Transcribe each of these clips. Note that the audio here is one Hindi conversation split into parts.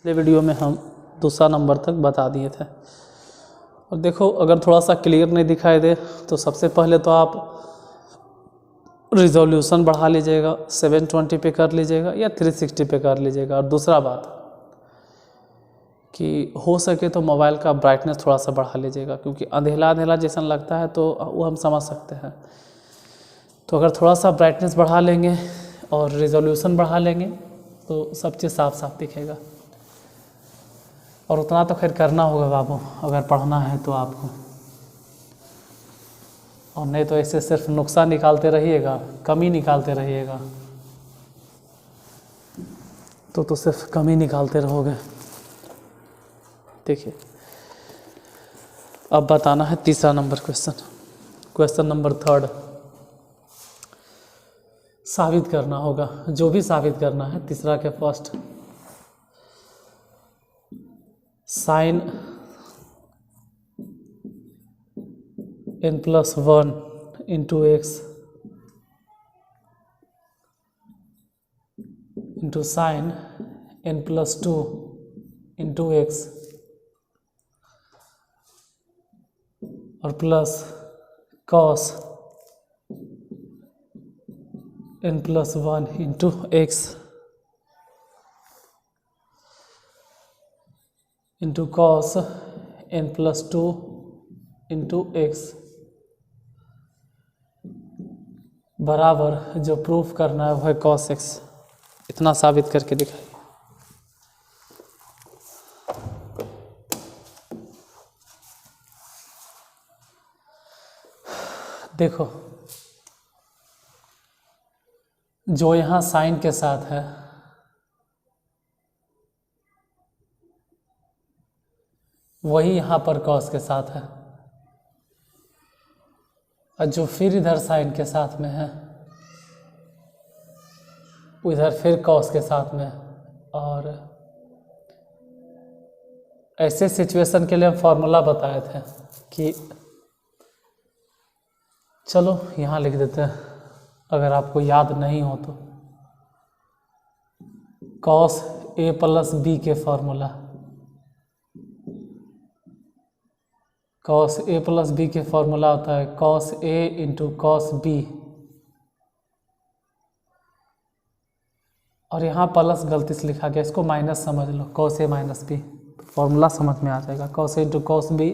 पिछले वीडियो में हम दूसरा नंबर तक बता दिए थे। और देखो, अगर थोड़ा सा क्लियर नहीं दिखाई दे तो सबसे पहले तो आप रिजोल्यूशन बढ़ा लीजिएगा, 720 पे कर लीजिएगा या 360 पे कर लीजिएगा। और दूसरा बात कि हो सके तो मोबाइल का ब्राइटनेस थोड़ा सा बढ़ा लीजिएगा, क्योंकि अंधेला अंधेला जैसा लगता है तो वो हम समझ सकते हैं। तो अगर थोड़ा सा ब्राइटनेस बढ़ा लेंगे और रिजोल्यूशन बढ़ा लेंगे तो सब चीज़ साफ साफ दिखेगा। और उतना तो खैर करना होगा बाबू, अगर पढ़ना है तो आपको, और नहीं तो ऐसे सिर्फ नुक्सान निकालते रहिएगा, कमी निकालते रहिएगा तो सिर्फ कमी निकालते रहोगे। देखिए, अब बताना है तीसरा नंबर क्वेश्चन नंबर 3 साबित करना होगा। जो भी साबित करना है, तीसरा के first, sine n+1 into x into sine n+2 into x और plus cos n+1 into x into cos n+2 into x बराबर, जो प्रूफ करना है वो है कॉस एक्स। इतना साबित करके दिखाइए। देखो, जो यहाँ साइन के साथ है वही यहाँ पर कॉस के साथ है, और जो फिर इधर साइन के साथ में है उधर फिर कॉस के साथ में। और ऐसे सिचुएशन के लिए हम फॉर्मूला बताए थे कि चलो यहाँ लिख देते हैं, अगर आपको याद नहीं हो तो, कॉस a+b के फॉर्मूला, कॉस a+b के फॉर्मूला होता है cos a into cos b। और यहाँ प्लस गलती से लिखा गया, इसको माइनस समझ लो, cos a minus b, formula समझ में आ जाएगा। Cos a into cos b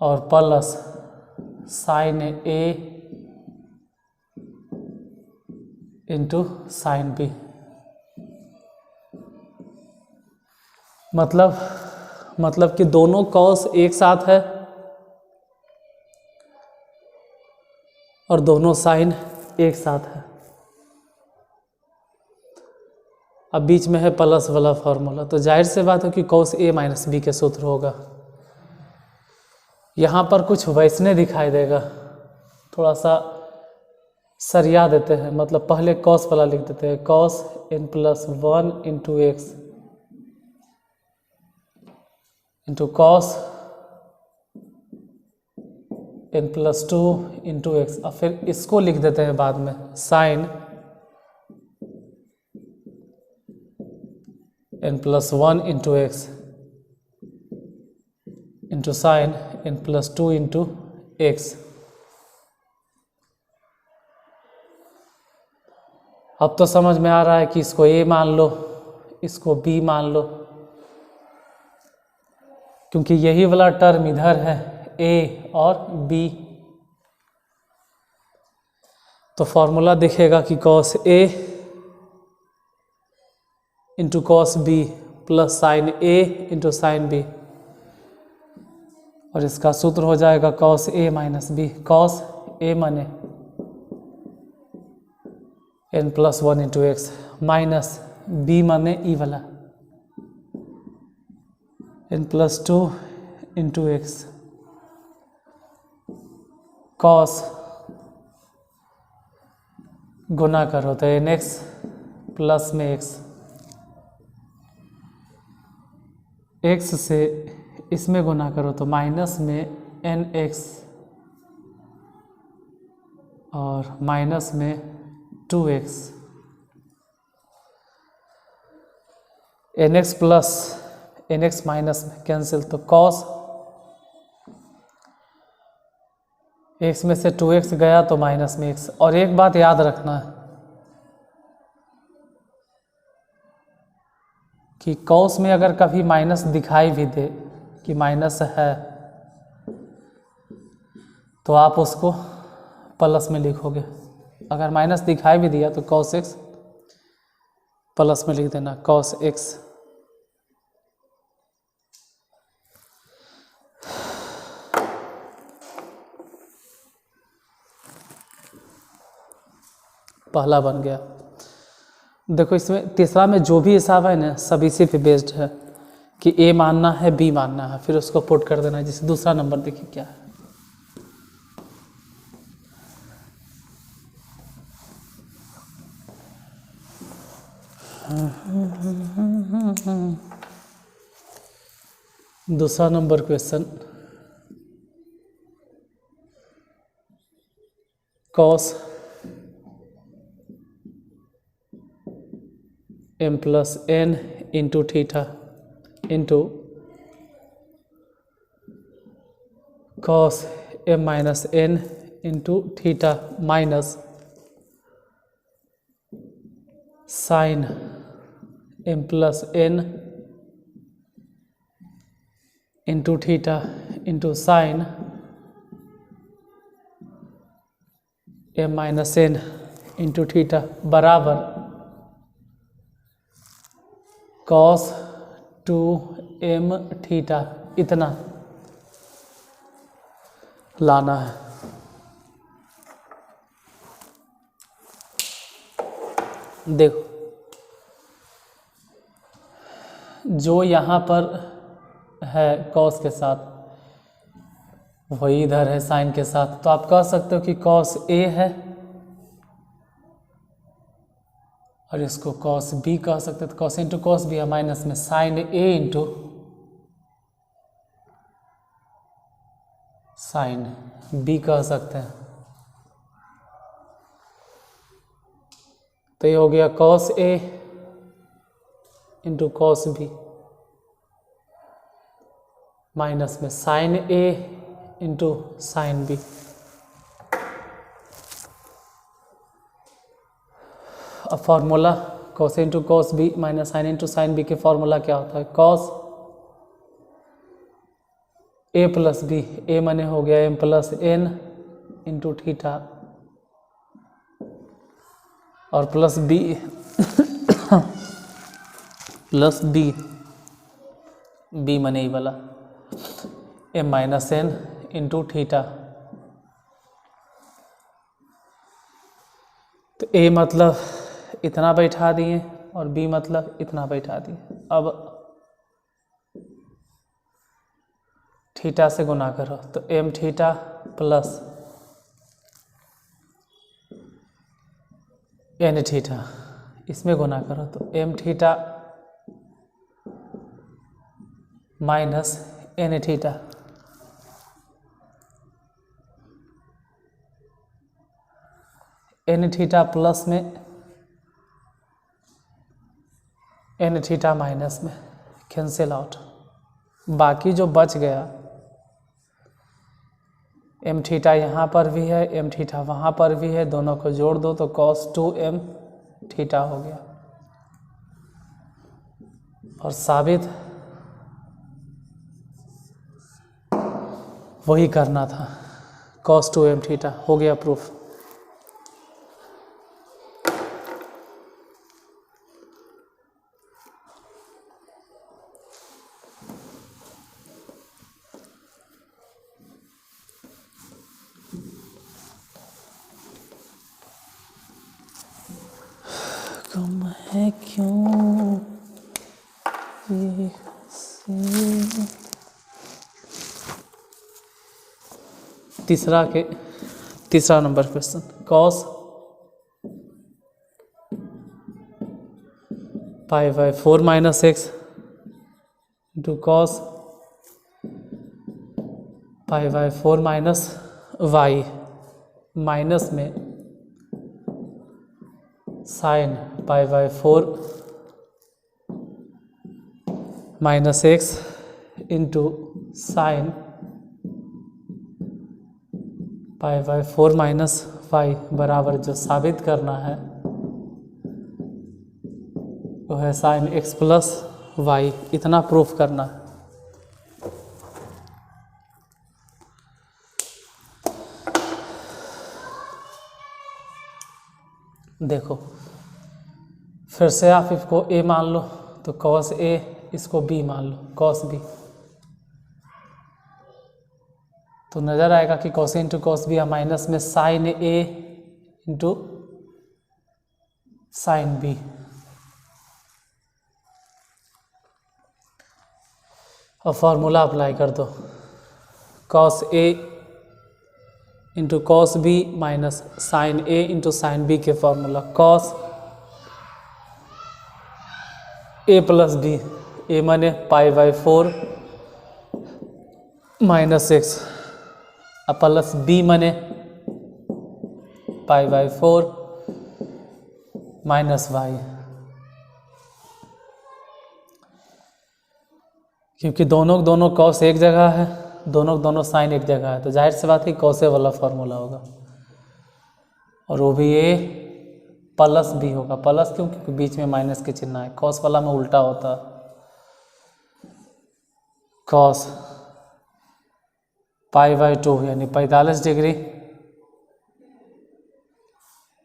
और plus sine a into sine b। मतलब कि दोनों कॉस एक साथ है और दोनों साइन एक साथ है। अब बीच में है प्लस वाला फॉर्मूला, तो जाहिर से बात है कि कॉस a माइनस b के सूत्र होगा। यहाँ पर कुछ वैसने दिखाई देगा, थोड़ा सा सरिया देते हैं, मतलब पहले कॉस वाला लिख देते हैं, cos n+1 into x into cos n+2 into x, और फिर इसको लिख देते हैं बाद में sine n+1 into x into sine n+2 into x. अब तो समझ में आ रहा है कि इसको a मान लो, इसको b मान लो, क्योंकि यही वाला टर्म इधर है a और b। तो फॉर्मूला दिखेगा कि cos a into cos b plus sine a into sine b, और इसका सूत्र हो जाएगा cos a minus b। Cos a माने n+1 into x minus b माने ई वाला n+2 इंटू एक्स कॉस गुना करो तो nx प्लस में x से इसमें गुना करो तो माइनस में nx और माइनस में 2x। N x plus n x minus में कैंसिल, तो कॉस एक्स में से 2x गया तो माइनस में x। और एक बात याद रखना है कि कॉस में अगर कभी माइनस दिखाई भी दे कि माइनस है तो आप उसको प्लस में लिखोगे। अगर माइनस दिखाई भी दिया तो कॉस एक्स प्लस में लिख देना, कॉस एक्स। पहला बन गया। देखो इसमें तीसरा में जो भी हिसाब है ना सब इसी पे बेस्ड है कि ए मानना है बी मानना है, फिर उसको पुट कर देना है। जैसे दूसरा नंबर देखिए क्या है, दूसरा number question, cos m plus n into theta into cos m minus n into theta minus sine m plus n into theta into sine m minus n into theta बराबर कॉस 2m थीटा। इतना लाना है। देखो जो यहाँ पर है कॉस के साथ वही इधर है साइन के साथ, तो आप कह सकते हो कि कॉस ए है और इसको कॉस बी कह सकते हैं। तो कॉस इंटू कॉस बी है माइनस में sine a into sine b कह सकते हैं। तो ये हो गया cos a into cos b minus में sine a into sine b. अब formula cos into cos b minus sine into sine b के फॉर्मूला क्या होता है, cos a plus b, a माने हो गया m plus n into theta और plus b plus b, B माने ही वाला m minus n into theta. तो ए मतलब इतना बैठा दिए और बी मतलब इतना बैठा दिए। अब थीटा से गुना करो तो m theta plus n theta, इसमें गुना करो तो m theta minus n theta. N theta plus में एन थीटा माइनस में कैंसिल आउट, बाकी जो बच गया एम थीटा यहाँ पर भी है एम थीटा वहाँ पर भी है, दोनों को जोड़ दो तो कॉस 2m थीटा हो गया। और साबित वही करना था, कॉस 2m थीटा हो गया प्रूफ। कम है क्यों ये तीसरा number question, cos pi by 4 minus x into cos pi by 4 minus y minus में sine pi by 4 minus x into sine pi by 4 minus y बराबर जो साबित करना है वो है साइन एक्स प्लस वाई, इतना प्रूफ करना है। देखो फिर से आप इसको a मान लो तो cos a, इसको b मान लो cos b, तो नज़र आएगा कि cos इंटू cos b या माइनस में sine a into sine b। और फॉर्मूला अप्लाई कर दो, cos a into cos b minus sine a into sine b के formula cos a plus b, a माने pi by 4 minus x plus b माने पाई बाई 4 माइनस वाई, क्योंकि दोनों कॉस एक जगह है, दोनों साइन एक जगह है, तो जाहिर सी बात है कॉसे वाला फॉर्मूला होगा और वो भी ए प्लस बी होगा। प्लस क्यों? क्योंकि बीच में माइनस के चिन्ह है, कॉस वाला में उल्टा होता है, कॉस पाई बाई 2 यानी 45 डिग्री,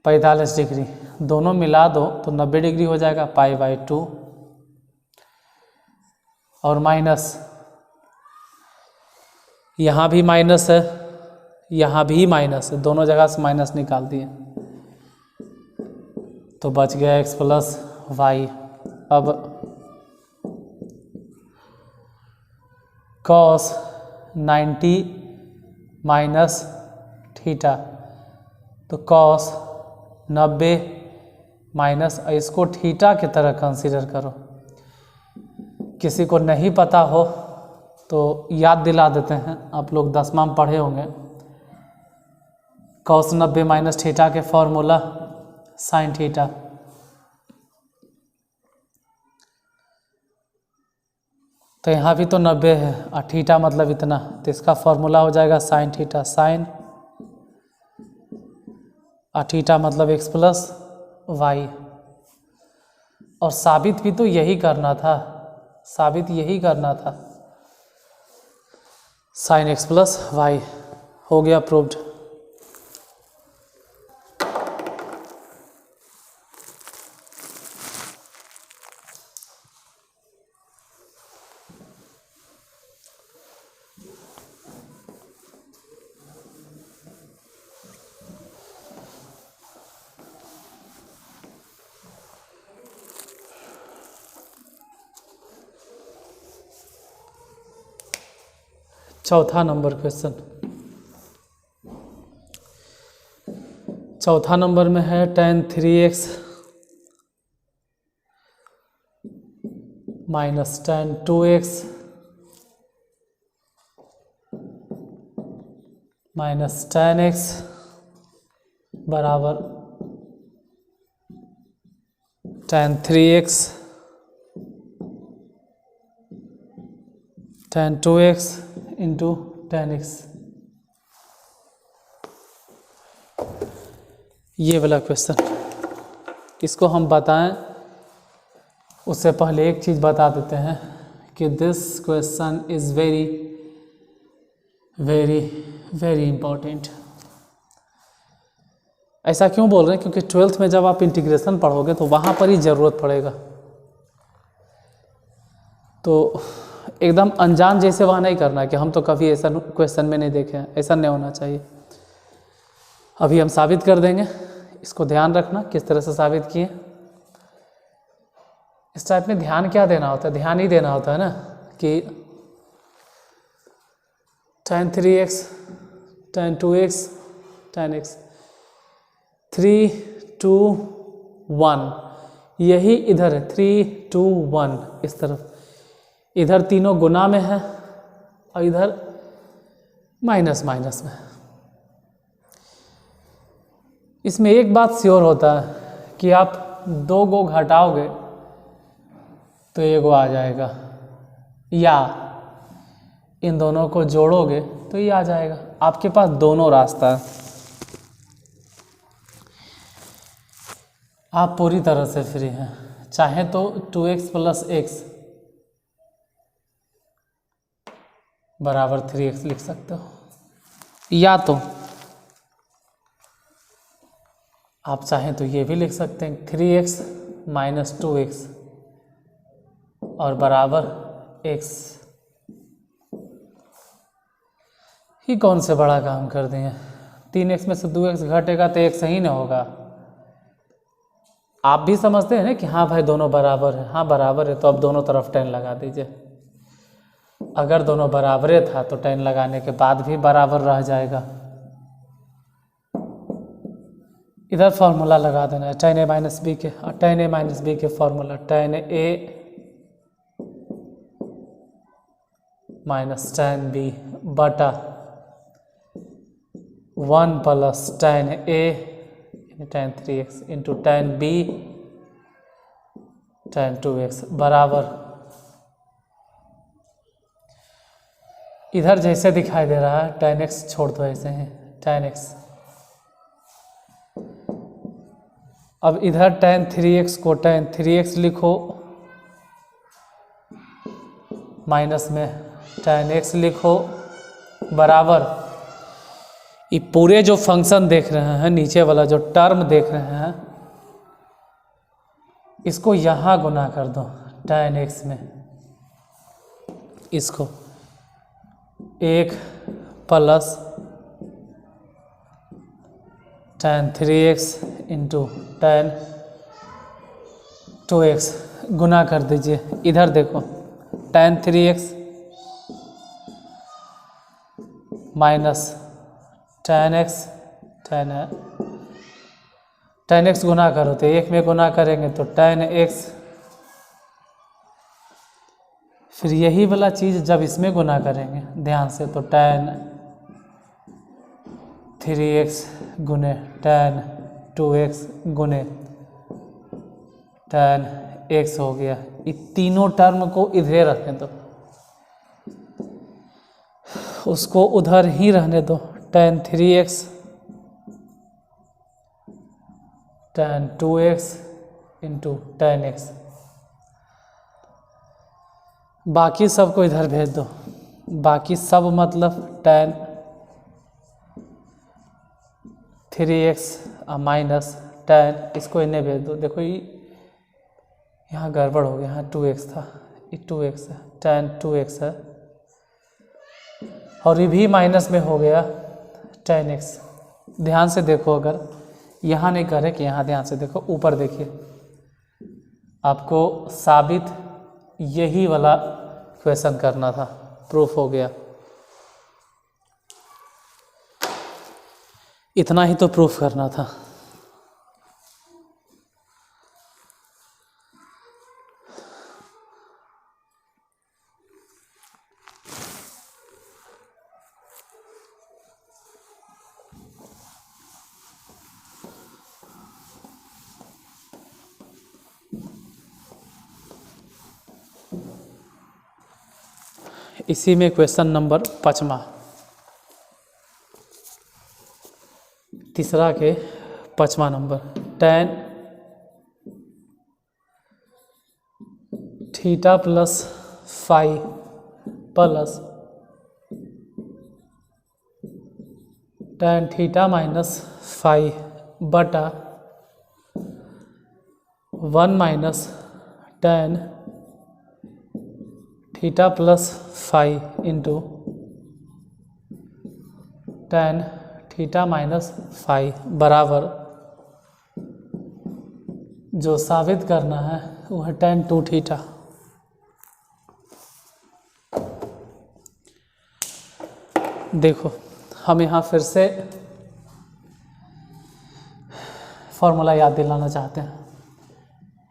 45 डिग्री दोनों मिला दो तो 90 डिग्री हो जाएगा पाई बाई 2, और माइनस यहाँ भी माइनस है, यहाँ भी माइनस है, दोनों जगह से माइनस निकाल दिए तो बच गया x प्लस वाई। अब cos 90 माइनस थीटा, तो cos 90 माइनस, इसको थीटा की तरह कंसीडर करो। किसी को नहीं पता हो तो याद दिला देते हैं, आप लोग 10वां में पढ़े होंगे, cos 90 माइनस थीटा के फॉर्मूला साइन थीटा, तो यहाँ भी तो 90 है और थीटा मतलब इतना, तो इसका फॉर्मूला हो जाएगा साइन थीटा, साइन और थीटा मतलब x प्लस वाई। और साबित भी तो यही करना था, साबित यही करना था, साइन x प्लस वाई हो गया प्रूव्ड। चौथा नंबर क्वेश्चन, चौथा नंबर में है tan 3x minus tan 2x minus tan x बराबर tan 3x tan 2x into tan x। ये वाला क्वेश्चन, इसको हम बताएं उससे पहले एक चीज़ बता देते हैं कि this question is very very very important. ऐसा क्यों बोल रहे हैं? क्योंकि 12th में जब आप इंटीग्रेशन पढ़ोगे तो वहाँ पर ही ज़रूरत पड़ेगा, तो एकदम अनजान जैसे वहाँ नहीं करना है कि हम तो कभी ऐसा क्वेश्चन में नहीं देखे हैं, ऐसा नहीं होना चाहिए। अभी हम साबित कर देंगे, इसको ध्यान रखना किस तरह से साबित किए। इस टाइप में ध्यान क्या देना होता है? ध्यान ही देना होता है ना कि tan 3x tan 2x tan x 3 2 1, यही इधर है 3 2 1, इस तरफ इधर तीनों गुना में है और इधर माइनस माइनस में। इसमें एक बात श्योर होता है कि आप 2 को घटाओगे तो 1 आ जाएगा, या इन दोनों को जोड़ोगे तो ये आ जाएगा। आपके पास दोनों रास्ता है, आप पूरी तरह से फ्री हैं। चाहे तो 2x प्लस x बराबर 3x लिख सकते हो, या तो आप चाहें तो ये भी लिख सकते हैं 3x माइनस 2x और बराबर x। ही कौन से बड़ा काम कर दिए, 3x में से 2x घटेगा तो x ही ना होगा। आप भी समझते हैं ना कि हाँ भाई दोनों बराबर है, हाँ बराबर है, तो अब दोनों तरफ 10 लगा दीजिए। अगर दोनों बराबरे था तो 10 लगाने के बाद भी बराबर रह जाएगा। इधर फॉर्मूला लगा देना है tan a माइनस बी के, और tan a माइनस बी के formula tan a minus tan b बटा 1 plus tan a tan 3x into tan b tan 2x बराबर, इधर जैसे दिखाई दे रहा है tan x छोड़ दो ऐसे हैं tan x। अब इधर tan 3x को tan 3x लिखो, माइनस में tan x लिखो बराबर, ये पूरे जो फंक्शन देख रहे हैं, नीचे वाला जो टर्म देख रहे हैं, इसको यहाँ गुना कर दो tan x में, इसको 1 plus tan 3x into tan 2x गुना कर दीजिए। इधर देखो tan 3x minus tan x, tan x गुना करो तो 1 में गुना करेंगे तो tan x, फिर यही वाला चीज़ जब इसमें गुना करेंगे ध्यान से तो tan 3x गुने tan 2x गुने tan x हो गया। ये तीनों टर्म को इधर रखने दो, उसको उधर ही रहने दो, tan 3x tan 2x into tan x, बाकी सबको इधर भेज दो। बाकी सब मतलब tan 3x माइनस tan, इसको इन्हें भेज दो। देखो ये यहाँ गड़बड़ हो गया, यहाँ 2x था, ये 2x है, tan 2x है, और ये भी माइनस में हो गया tan x। ध्यान से देखो, अगर यहाँ नहीं करे कि यहाँ ध्यान से देखो, ऊपर देखिए, आपको साबित यही वाला क्वेश्चन करना था, प्रूफ हो गया। इतना ही तो प्रूफ करना था। इसी में क्वेश्चन नंबर 5वां, तीसरा के 5वां number, tan theta plus phi plus tan theta minus phi बटा 1 minus tan theta plus phi into tan theta minus phi बराबर, जो साबित करना है वह tan 2 थीटा। देखो हम यहाँ फिर से फॉर्मूला याद दिलाना चाहते हैं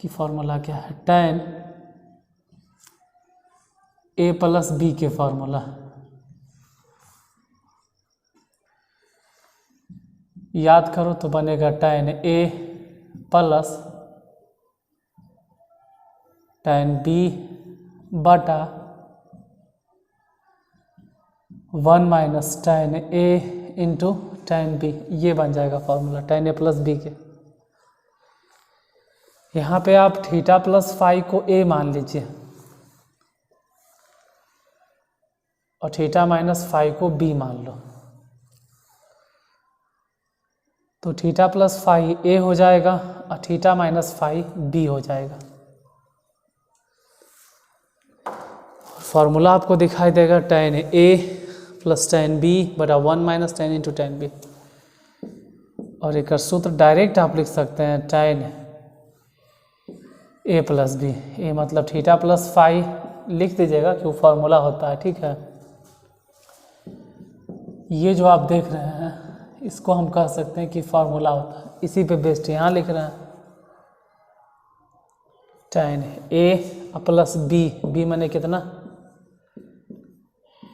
कि फॉर्मूला क्या है, tan a प्लस बी के फॉर्मूला, याद करो तो बनेगा tan a plus tan b बटा 1 minus tan A into tan B, ये बन जाएगा formula tan A plus B के। यहाँ पे आप थीटा प्लस फाई को A मान लीजिए और थीटा माइनस फाई को B मान लो, तो थीटा प्लस फाई A हो जाएगा और थीटा माइनस फाई B हो जाएगा। फॉर्मूला आपको दिखाई देगा tan A plus tan B बटा 1 minus tan into tan B, और एक सूत्र डायरेक्ट आप लिख सकते हैं tan A plus B, A मतलब थीटा प्लस फाई लिख दीजिएगा क्यों फॉर्मूला होता है, ठीक है। ये जो आप देख रहे हैं इसको हम कह सकते हैं कि फॉर्मूला होता है, इसी पे बेस्ड यहाँ लिख रहे हैं tan A plus B, B माने कितना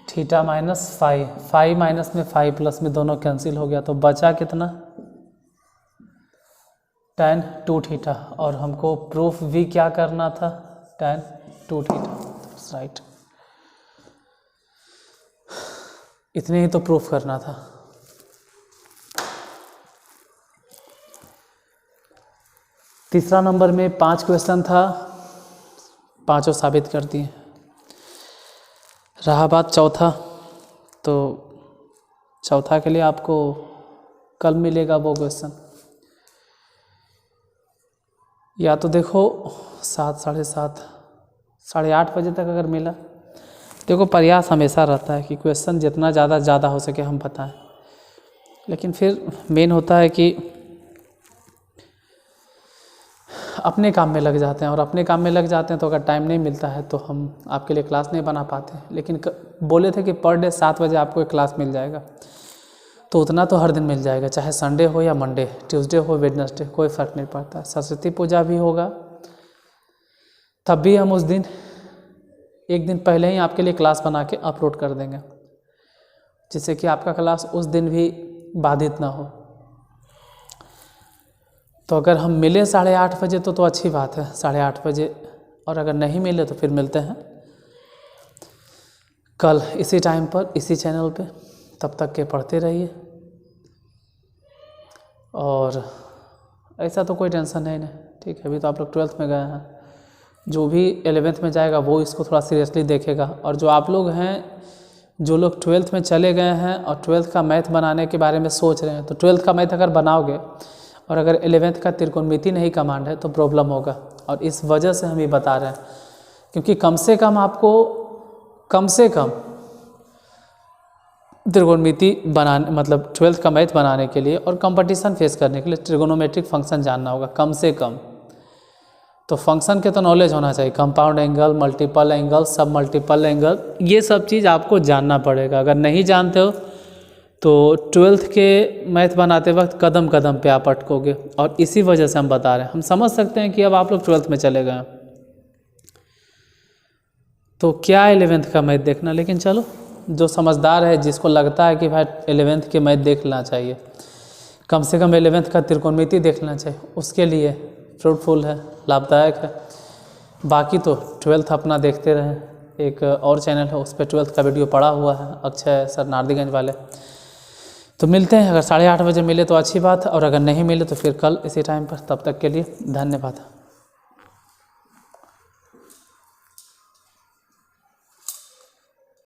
theta minus phi, phi minus में फाई प्लस में दोनों कैंसिल हो गया, तो बचा कितना tan 2 थीटा, और हमको प्रूफ भी क्या करना था tan 2 थीटा, राइट। इतने ही तो प्रूफ करना था। तीसरा नंबर में 5 क्वेश्चन था, पांचों साबित कर दिए। रहा बात चौथा, तो चौथा के लिए आपको कल मिलेगा वो क्वेश्चन, या तो देखो 7, साढ़े 7, साढ़े 8 बजे तक अगर मिला। देखो प्रयास हमेशा रहता है कि क्वेश्चन जितना ज़्यादा हो सके हम बताएं, लेकिन फिर मेन होता है कि अपने काम में लग जाते हैं, और अपने काम में लग जाते हैं तो अगर टाइम नहीं मिलता है तो हम आपके लिए क्लास नहीं बना पाते। लेकिन बोले थे कि पर डे 7 बजे आपको एक क्लास मिल जाएगा, तो उतना तो हर दिन मिल जाएगा, चाहे संडे हो या मंडे, ट्यूसडे हो वेडनेसडे, कोई फ़र्क नहीं पड़ता। सरस्वती पूजा भी होगा तब भी हम उस दिन एक दिन पहले ही आपके लिए क्लास बना के अपलोड कर देंगे, जिससे कि आपका क्लास उस दिन भी बाधित ना हो। तो अगर हम मिले 8:30 बजे तो अच्छी बात है, 8:30 बजे, और अगर नहीं मिले तो फिर मिलते हैं कल इसी टाइम पर इसी चैनल पे। तब तक के पढ़ते रहिए, और ऐसा तो कोई टेंशन है नहीं, ठीक है। अभी तो आप लोग 12th में गए हैं, जो भी 11th में जाएगा वो इसको थोड़ा सीरियसली देखेगा। और जो आप लोग हैं जो लोग 12th में चले गए हैं और 12th का मैथ बनाने के बारे में सोच रहे हैं, तो 12th का मैथ अगर बनाओगे और अगर 11th का त्रिकोणमिति नहीं कमांड है तो प्रॉब्लम होगा। और इस वजह से हम ये बता रहे हैं, क्योंकि कम से कम आपको त्रिकोणमिति बनाने, मतलब 12th का मैथ बनाने के लिए और कंपटीशन फेस करने के लिए ट्रिगोनोमेट्रिक फंक्शन जानना होगा कम से कम। तो फंक्शन के तो नॉलेज होना चाहिए, कंपाउंड एंगल, मल्टीपल एंगल, सब मल्टीपल एंगल, ये सब चीज़ आपको जानना पड़ेगा। अगर नहीं जानते हो तो 12th के मैथ बनाते वक्त कदम कदम पे आप अटकोगे, और इसी वजह से हम बता रहे हैं। हम समझ सकते हैं कि अब आप लोग 12th में चले गए तो क्या 11th का मैथ देखना, लेकिन चलो जो समझदार है, जिसको लगता है कि भाई 11th के मैथ देख लेना चाहिए, कम से कम 11th का त्रिकोणमिति देखना चाहिए, उसके लिए फ्रूटफुल है, लाभदायक है। बाकी तो 12th अपना देखते रहें, एक और चैनल है उस पर 12th का वीडियो पड़ा हुआ है, अक्षय सर नारदीगंज वाले। तो मिलते हैं, अगर 8:30 बजे मिले तो अच्छी बात है, और अगर नहीं मिले तो फिर कल इसी टाइम पर। तब तक के लिए धन्यवाद।